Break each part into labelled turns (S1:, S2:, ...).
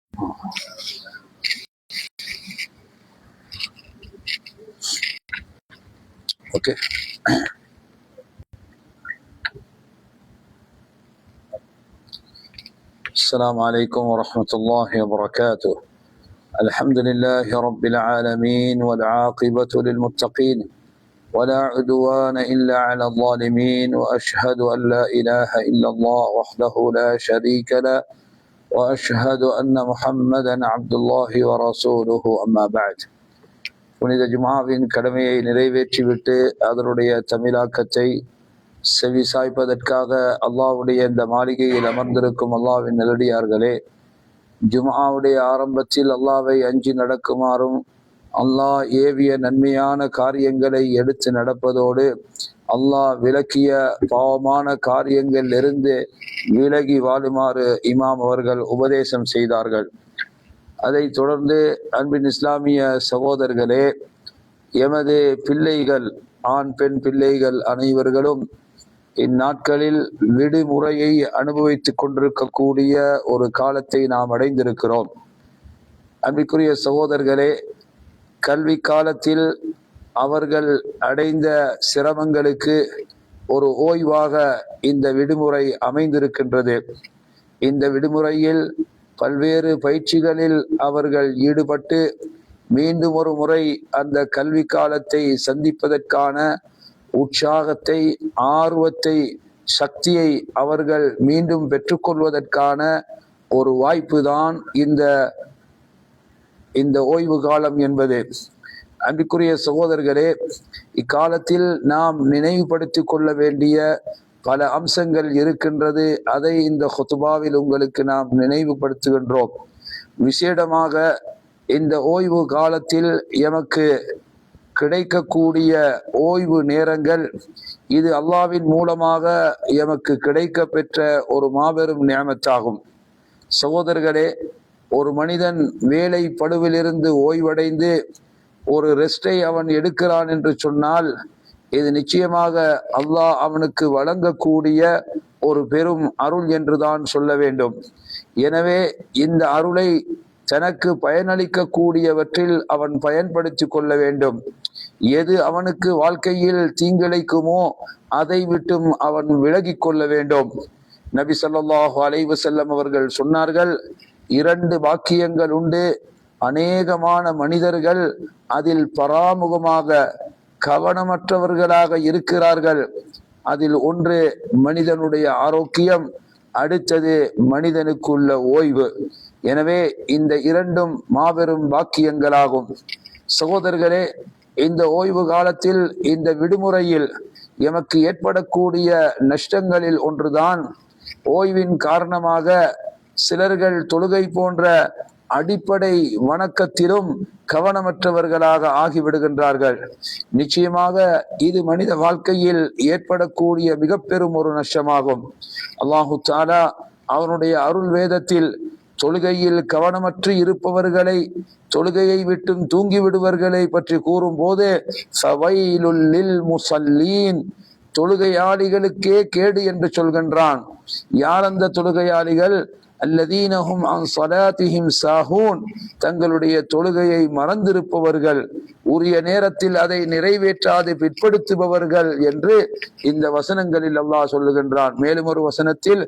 S1: Okay. السلام عليكم ورحمة الله وبركاته. الحمد لله رب العالمين والعاقبة للمتقين ولا عدوان إلا على الظالمين، وأشهد أن لا إله إلا الله وحده لا شريك له، وأشهد أن محمدا عبد الله ورسوله. أما بعد. புனித ஜுமாவின் கடமையை நிறைவேற்றிவிட்டு அதனுடைய தமிழாக்கத்தை செவி சாய்ப்பதற்காக அல்லாஹ்வுடைய இந்த மாளிகையில் அமர்ந்திருக்கும் அல்லாஹ்வின் நல்லடியார்களே, ஜும்ஆவுடைய ஆரம்பத்தில் அல்லாஹ்வை அஞ்சி நடக்குமாறும் அல்லாஹ் ஏவிய நன்மையான காரியங்களை எடுத்து நடப்பதோடு அல்லாஹ் விலக்கிய பாவமான காரியங்கள் இருந்து விலகி வாழுமாறு இமாம் அவர்கள் உபதேசம் செய்தார்கள். அதை தொடர்ந்து அன்பின் இஸ்லாமிய சகோதரர்களே, எமது பிள்ளைகள், ஆண் பெண் பிள்ளைகள் அனைவர்களும் இந்நாட்களில் விடுமுறையை அனுபவித்துக் கொண்டிருக்கக்கூடிய ஒரு காலத்தை நாம் அடைந்திருக்கிறோம். அன்பிற்குரிய சகோதரர்களே, கல்வி காலத்தில் அவர்கள் அடைந்த சிரமங்களுக்கு ஒரு ஓய்வாக இந்த விடுமுறை அமைந்திருக்கின்றது. இந்த விடுமுறையில் பல்வேறு பயிற்சிகளில் அவர்கள் ஈடுபட்டு மீண்டும் ஒரு முறை அந்த கல்வி காலத்தை சந்திப்பதற்கான உற்சாகத்தை, ஆர்வத்தை, சக்தியை அவர்கள் மீண்டும் பெற்றுக்கொள்வதற்கான ஒரு வாய்ப்பு தான் இந்த ஓய்வு காலம் என்பது. அன்பிற்குரிய சகோதரர்களே, இக்காலத்தில் நாம் நினைவுபடுத்திக் கொள்ள வேண்டிய பல அம்சங்கள் இருக்கின்றது. அதை இந்த ஹுத்பாவில் உங்களுக்கு நாம் நினைவுபடுத்துகின்றோம். விசேடமாக இந்த ஓய்வு காலத்தில் எமக்கு கிடைக்கக்கூடிய ஓய்வு நேரங்கள், இது அல்லாஹ்வின் மூலமாக எமக்கு கிடைக்க பெற்ற ஒரு மாபெரும் நியமத்தாகும். சகோதரர்களே, ஒரு மனிதன் வேலை பளுவிலிருந்து ஓய்வடைந்து ஒரு ரெஸ்டை அவன் எடுக்கிறான் என்று சொன்னால், இது நிச்சயமாக அல்லாஹ் அவனுக்கு வழங்கக்கூடிய ஒரு பெரும் அருள் என்றுதான் சொல்ல வேண்டும். எனவே இந்த அருளை தனக்கு பயனளிக்க கூடியவற்றில் அவன் பயன்படுத்தி கொள்ள வேண்டும். எது அவனுக்கு வாழ்க்கையில் தீங்கிழைக்குமோ அதை விட்டும் அவன் விலகி கொள்ள வேண்டும். நபி ஸல்லல்லாஹு அலைஹி வஸல்லம் அவர்கள் சொன்னார்கள், 2 பாக்கியங்கள் உண்டு, அநேகமான மனிதர்கள் அதில் பராமுகமாக கவனமற்றவர்களாக இருக்கிறார்கள். அதில் ஒன்று மனிதனுடைய ஆரோக்கியம், அடுத்தது மனிதனுக்குள்ள ஓய்வு. எனவே இந்த 2ம் மாபெரும் பாக்கியங்களாகும். சகோதரர்களே, இந்த ஓய்வு காலத்தில், இந்த விடுமுறையில் எமக்கு ஏற்படக்கூடிய நஷ்டங்களில் ஒன்றுதான், ஓய்வின் காரணமாக சிலர்கள் தொழுகை போன்ற அடிப்படை வணக்கத்திலும் கவனமற்றவர்களாக ஆகிவிடுகின்றார்கள். நிச்சயமாக இது மனித வாழ்க்கையில் ஏற்படக்கூடிய மிக பெரும் ஒரு நஷ்டமாகும். அல்லாஹு தஆலா அவனுடைய அருள் வேதத்தில் தொழுகையில் கவனமற்று இருப்பவர்களை, தொழுகையை விட்டும் தூங்கி விடுவர்களை பற்றி கூறும் போது, ஃபவைலுல் லில் முஸல்லீன், தொழுகையாளிகளுக்கே கேடு என்று சொல்கின்றான். யார் அந்த தொழுகையாளிகள்? அல்லதீனஹும் அன் ஸலாத்திஹிம் சாஹூன், தங்களுடைய தொழுகையை மறந்திருப்பவர்கள், உரிய நேரத்தில் அதை நிறைவேற்றாது பிற்படுத்துபவர்கள் என்று இந்த வசனங்களில் அல்லாஹ் சொல்லுகின்றான். மேலும் ஒரு வசனத்தில்,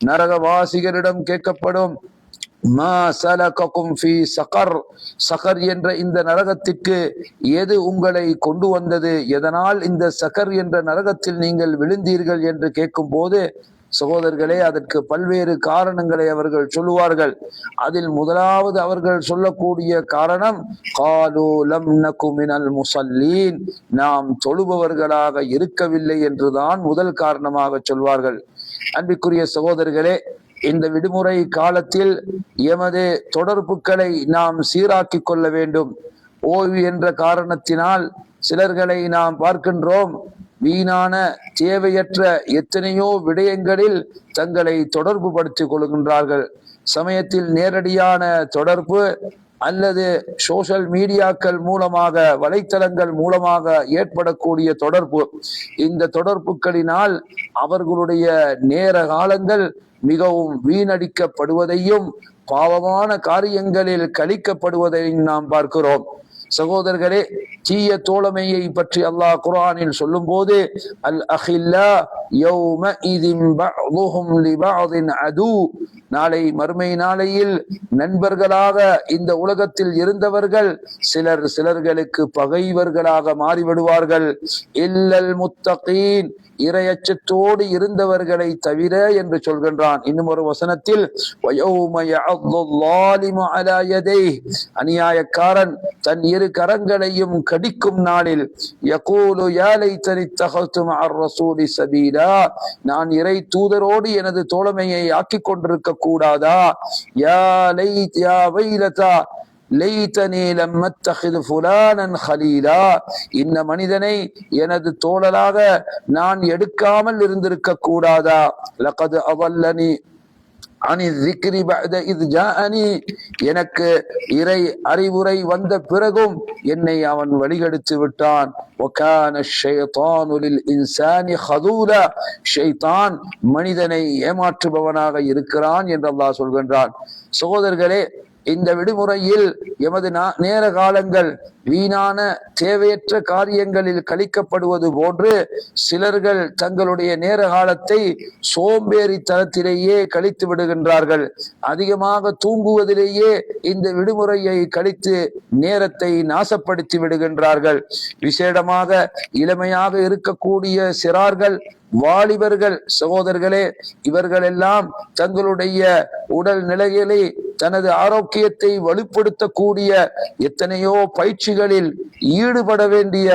S1: நரகவாசிகளிடம் கேட்கப்படும், மா சலககும் ஃபீ ஸகர், ஸகர் என்ற இந்த நரகத்திற்கு எது உங்களை கொண்டு வந்தது, எதனால் இந்த ஸகர் என்ற நரகத்தில் நீங்கள் விழுந்தீர்கள் என்று கேட்கும் போது, சகோதரர்களே, அதற்கு பல்வேறு காரணங்களை அவர்கள் சொல்லுவார்கள். அதில் முதலாவது அவர்கள் சொல்லக்கூடிய காரணம், காலு லம் நகு மினல் முஸல்லீன், நாம் தொழுபவர்களாக இருக்கவில்லை என்றுதான் முதல் காரணமாக சொல்வார்கள். அன்பிற்குரிய சகோதரர்களே, இந்த விடுமுறை காலத்தில் எமது தொடர்புகளை நாம் சீராக்கி கொள்ள வேண்டும். ஓய்வு என்ற காரணத்தினால் சிலர்களை நாம் பார்க்கின்றோம், வீணான தேவையற்ற எத்தனையோ விடயங்களில் தங்களை தொடர்பு படுத்திக் கொள்கின்றார்கள். சமயத்தில் நேரடியான தொடர்பு அல்லது சோஷியல் மீடியாக்கள் மூலமாக, வலைத்தளங்கள் மூலமாக ஏற்படக்கூடிய தொடர்பு, இந்த தொடர்புகளினால் அவர்களுடைய நேர காலங்கள் மிகவும் வீணடிக்கப்படுவதையும் பாவமான காரியங்களில் கழிக்கப்படுவதை நாம் பார்க்கிறோம். சகோதரர்களே, தீய தோழமையை பற்றி அல்லாஹ் குர்ஆனில் சொல்லும் போது அல் அஹில்லா யௌமஇதின் பஅதுஹும் லிபஅதின் அது, நாளை மறுமை நாளையில் நண்பர்களாக இந்த உலகத்தில் இருந்தவர்கள் சிலர் சிலர்களுக்கு பகைவர்களாக மாறிவிடுவார்கள். இல்லல் முத்தகீன், இறையச்சத்தோடு இருந்தவர்களை தவிர என்று சொல்கின்றான். இன்னும் ஒரு வசனத்தில் அநியாயக்காரன் தன் இரு கரங்களையும் கடிக்கும் நாளில் யகூலு யா லைத்தனி தகல்து மஅர் ரசூலி சபீலா, நான் இறை தூதரோடு எனது தோழமையை ஆக்கிக் கொண்டிருக்க கூடாதா? யா லைத் யா வைலதா லைத்தனி லம் அத்தகிது ஃபுலானன் ஹலீலா, இந்த மனிதனை எனது தோழலாக நான் எடுக்காமல் இருந்திருக்க கூடாதா? லகத் அதல்லனி அனி ذிக்ரி பஅத இத் ஜாஅனி, எனக்கு இறை அறிவுரை வந்த பிறகும் என்னை அவன் வழிகெடுத்து விட்டான். வகான ஷைத்தானு லில் இன்சானி ஹதூலா, ஷைத்தான் மனிதனை ஏமாற்றுபவனாக இருக்கிறான் என்று அல்லாஹ் சொல்கின்றான். சகோதரர்களே, இந்த விடுமுறையில் எமது நேர காலங்கள் வீணான தேவையற்ற காரியங்களில் கழிக்கப்படுவது போன்று சிலர்கள் தங்களுடைய நேர காலத்தை சோம்பேறித்தனத்திலேயே கழித்து விடுகின்றார்கள். அதிகமாக தூங்குவதிலேயே இந்த விடுமுறையை கழித்து நேரத்தை நாசப்படுத்தி விடுகின்றார்கள். விசேடமாக இளமையாக இருக்கக்கூடிய சிறார்கள், வாலிபர்கள், சகோதரர்களே, இவர்கள் எல்லாம் தங்களுடைய உடல் நிலைகளை, தனது ஆரோக்கியத்தை வலுப்படுத்தக்கூடிய எத்தனையோ பயிற்சிகளில் ஈடுபட வேண்டிய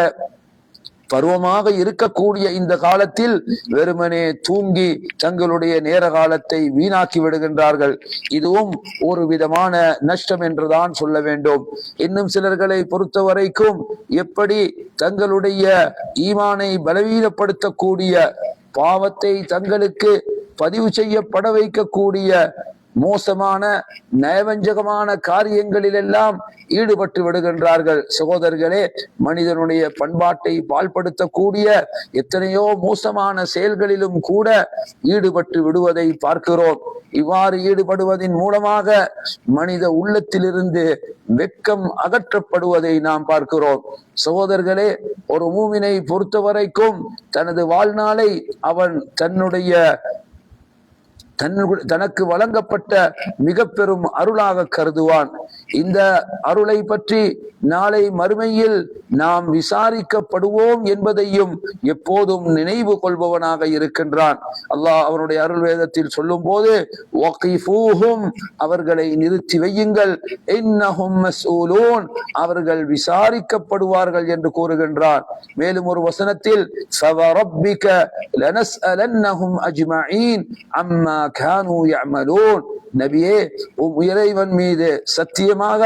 S1: பருவமாக இருக்கக்கூடிய இந்த காலத்தில் வெறுமனே தூங்கி தங்களுடைய நேர காலத்தை வீணாக்கி விடுகின்றார்கள். இதுவும் ஒரு விதமான நஷ்டம் என்றுதான் சொல்ல வேண்டும். இன்னும் சிலர்களை பொறுத்த வரைக்கும் எப்படி தங்களுடைய ஈமானை பலவீனப்படுத்தக்கூடிய, பாவத்தை தங்களுக்கு பதிவு செய்யப்பட வைக்கக்கூடிய மோசமான நயவஞ்சகமான காரியங்களிலெல்லாம் ஈடுபட்டு விடுகின்றார்கள். சகோதரர்களே, மனிதனுடைய பண்பாட்டை பாழ்படுத்தக்கூடிய எத்தனையோ மோசமான செயல்களிலும் கூட ஈடுபட்டு விடுவதை பார்க்கிறோம். இவ்வாறு ஈடுபடுவதன் மூலமாக மனித உள்ளத்திலிருந்து வெட்கம் அகற்றப்படுவதை நாம் பார்க்கிறோம். சகோதரர்களே, ஒரு மூமினை பொறுத்த வரைக்கும் தனது வாழ்நாளை அவன் தனக்கு வழங்கப்பட்ட மிக பெரும் அருளாக கருதுவான். இந்த அருளை பற்றி நாளை மறுமையில் நாம் விசாரிக்கப்படுவோம் என்பதையும் எப்போதும் நினைவு கொள்பவனாக இருக்கின்றான். அல்லாஹ் அவனுடைய அருள் வேதத்தில் சொல்லும் போது அவர்களை நிறுத்தி வையுங்கள், இன்னஹும் மஸ்ஊலூன், அவர்கள் விசாரிக்கப்படுவார்கள் என்று கூறுகின்றான். மேலும் ஒரு வசனத்தில் ஃபவரப்பிக லனஸ்அலன்னஹும் அஜ்மஈன் அம்மா கானூ யஅமலூன், நபியே, இறைவன் மீது சத்தியமாக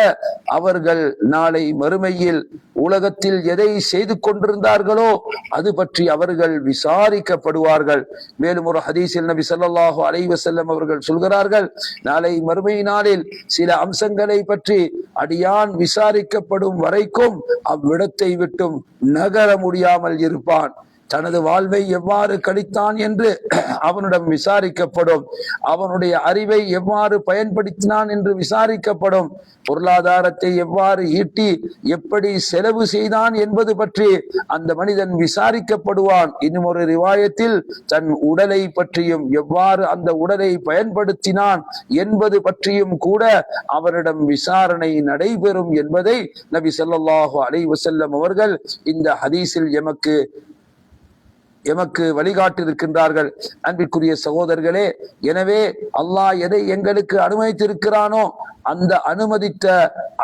S1: அவர்கள் நாளை மறுமையில் உலகத்தில் எதை செய்து கொண்டிருந்தார்களோ அது பற்றி அவர்கள் விசாரிக்கப்படுவார்கள். மேலும் ஒரு ஹதீஸில் நபி ஸல்லல்லாஹு அலைஹி வஸல்லம் அவர்கள் சொல்கிறார்கள், நாளை மறுமை நாளில் சில அம்சங்களை பற்றி அடியான் விசாரிக்கப்படும் வரைக்கும் அவ்விடத்தை விட்டும் நகர முடியாமல் இருப்பான். தனது வாழ்வை எவ்வாறு கழித்தான் என்று அவனிடம் விசாரிக்கப்படும். அவனுடைய அறிவை எவ்வாறு பயன்படுத்தினான் என்று விசாரிக்கப்படும். பொருளாதாரத்தை எவ்வாறு ஈட்டி எப்படி செலவு செய்தான் என்பது பற்றி அந்த மனிதன் விசாரிக்கப்படுவான். இன்னும் ஒரு ரிவாயத்தில் தன் உடலை பற்றியும் எவ்வாறு அந்த உடலை பயன்படுத்தினான் என்பது பற்றியும் கூட அவரிடம் விசாரணை நடைபெறும் என்பதை நபி ஸல்லல்லாஹு அலைஹி வஸல்லம் அவர்கள் இந்த ஹதீஸில் எமக்கு வழிகாட்டியிருக்கின்றார்கள். அன்பிற்குரிய சகோதரர்களே, எனவே அல்லாஹ் எதை எங்களுக்கு அனுமதித்திருக்கிறானோ அந்த அனுமதித்த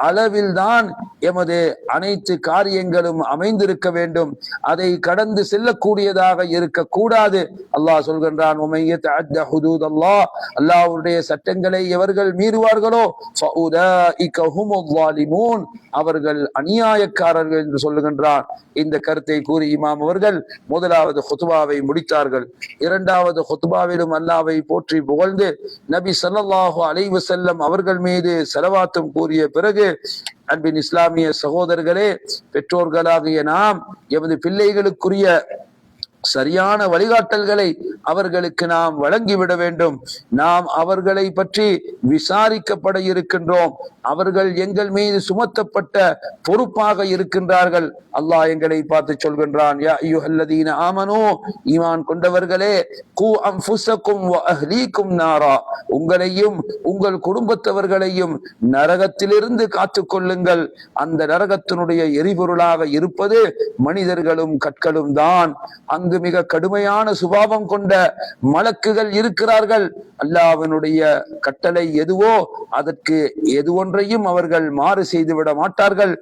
S1: அளவில் தான் எமது அனைத்து காரியங்களும் அமைந்திருக்க வேண்டும். அதை கடந்து செல்லக்கூடியதாக இருக்கக்கூடாது. அல்லாஹ் சொல்கின்றான், அல்லாஹ்வுடைய சட்டங்களை எவர்கள் மீறுவார்களோ அவர்கள் அநியாயக்காரர்கள் என்று சொல்லுகின்றான். இந்த கருத்தை கூறி இமாம் அவர்கள் முதலாவது ஹுத்பாவை முடித்தார்கள். இரண்டாவது ஹுத்பாவிலும் அல்லாஹ்வை போற்றி புகழ்ந்து நபி ஸல்லல்லாஹு அலைஹி வஸல்லம் அவர்கள் மீது ஸலவாத்தும் கூறிய பிறகு, அன்பின் இஸ்லாமிய சகோதரர்களே, பெற்றோர்களாகிய நாம் எமது பிள்ளைகளுக்குரிய சரியான வழிகாட்டல்களை அவர்களுக்கு நாம் வழங்கிவிட வேண்டும். நாம் அவர்களை பற்றி விசாரிக்கப்பட இருக்கின்றோம். அவர்கள் எங்கள் மீது சுமத்தப்பட்ட பொறுப்பாக இருக்கின்றார்கள். அல்லாஹ் எங்களை பார்த்து சொல்கின்றான், யா அய்யுஹல்லதீன ஆமனூ, ஈமான் கொண்டவர்களே, கூ அன்ஃபுஸக்கும் வ அஹ்லீக்கும் நாரா, உங்களையும் உங்கள் குடும்பத்தவர்களையும் நரகத்திலிருந்து காத்துக் கொள்ளுங்கள். அந்த நரகத்தினுடைய எரிபொருளாக இருப்பது மனிதர்களும் கற்களும் தான். அங்கு மிக கடுமையான சுபாவம் கொண்ட மலக்குகள் இருக்கிறார்கள். அல்லாஹ்வினுடைய கட்டளை எதுவோ அதற்கு எது ஒன்றையும் அவர்கள் மாறு செய்துவிட மாட்டார்கள்.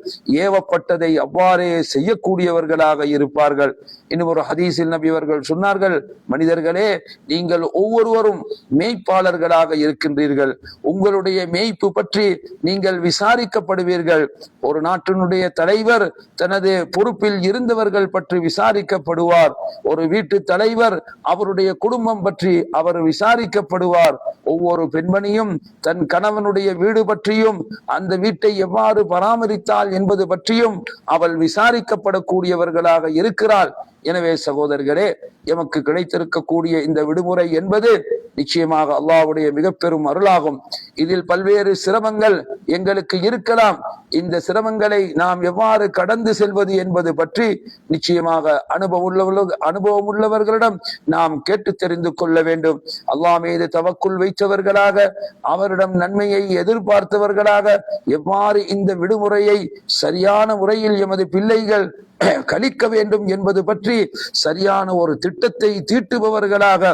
S1: ஏவப்பட்டதை அவ்வாறே செய்யக்கூடியவர்களாக இருப்பார்கள். இன்னும் ஒரு ஹதீஸில் நபி அவர்கள் சொன்னார்கள், மனிதர்களே, நீங்கள் ஒவ்வொருவரும் மேய்ப்பாளர்களாக இருக்கின்றீர்கள். உங்களுடைய மேய்ப்பு பற்றி நீங்கள் விசாரிக்கப்படுவீர்கள். ஒரு நாட்டினுடைய தலைவர் தனது பொறுப்பில் இருந்தவர்கள் பற்றி விசாரிக்கப்படுவார். ஒரு வீட்டு தலைவர் அவருடைய குடும்பம் பற்றி அவர் விசாரிக்கப்படுவார். ஒவ்வொரு பெண்மணியும் தன் கணவனுடைய வீடு பற்றியும் அந்த வீட்டை எவ்வாறு பராமரித்தாள் என்பது பற்றியும் அவள் விசாரிக்கப்படக்கூடியவர்களாக இருக்கிறாள். எனவே சகோதரர்களே, எமக்கு கிடைத்திருக்கக்கூடிய இந்த விடுமுறை என்பது நிச்சயமாக அல்லாஹ்வுடைய மிக பெரும் அருளாகும். இதில் பல்வேறு சிரமங்கள் எங்களுக்கு இருக்கலாம். இந்த சிரமங்களை நாம் எவ்வாறு கடந்து செல்வது என்பது பற்றி நிச்சயமாக அனுபவம் உள்ளவர்களிடம் நாம் கேட்டு தெரிந்து கொள்ள வேண்டும். அல்லாஹ் மீது தவக்குல் வைத்தவர்களாக, அவரிடம் நன்மையை எதிர்பார்த்தவர்களாக எவ்வாறு இந்த விடுமுறையை சரியான முறையில் எமது பிள்ளைகள் கழிக்க வேண்டும் என்பது பற்றி சரியான ஒரு திட்டத்தை தீட்டுபவர்களாக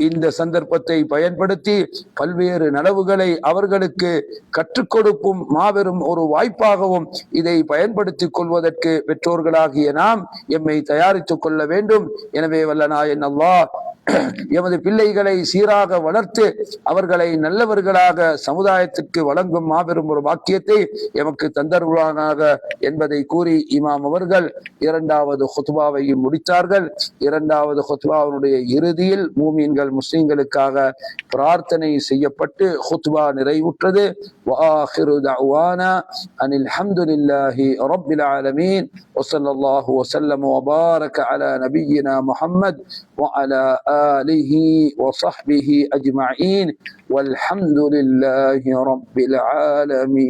S1: இந்த சந்தர்ப்பத்தை பயன்படுத்தி பல்வேறு நலவுகளை அவர்களுக்கு கற்றுக் கொடுக்கும் மாபெரும் ஒரு வாய்ப்பாகவும் இதை பயன்படுத்திக் கொள்வதற்கு பெற்றோர்களாகிய நாம் எம்மை தயாரித்துக் கொள்ள வேண்டும். எனவே வல்ல நாயன் அல்லாஹ் எமது பிள்ளைகளை சீராக வளர்த்து அவர்களை நல்லவர்களாக சமுதாயத்திற்கு வழங்கும் மாபெரும் ஒரு வாக்கியத்தை எமக்கு தந்தருவானாக என்பதை கூறி இமாம் அவர்கள் இரண்டாவது ஹுத்பாவையும் முடித்தார்கள். இரண்டாவது ஹுத்பாவினுடைய இறுதியில் மூமீன்கள் முஸ்லிம்களுக்காக பிரார்த்தனை செய்யப்பட்டு ஹுத்பா நிறைவுற்றது. வஆகிரு தஅவானா அனில் ஹம்துலில்லாஹி ரப்பில் ஆலமீன் வஸல்லல்லாஹு வஸல்லம் வபாரக அலா நபியினா முஹம்மத் வஅலா آله وصحبه أجمعين والحمد لله رب العالمين.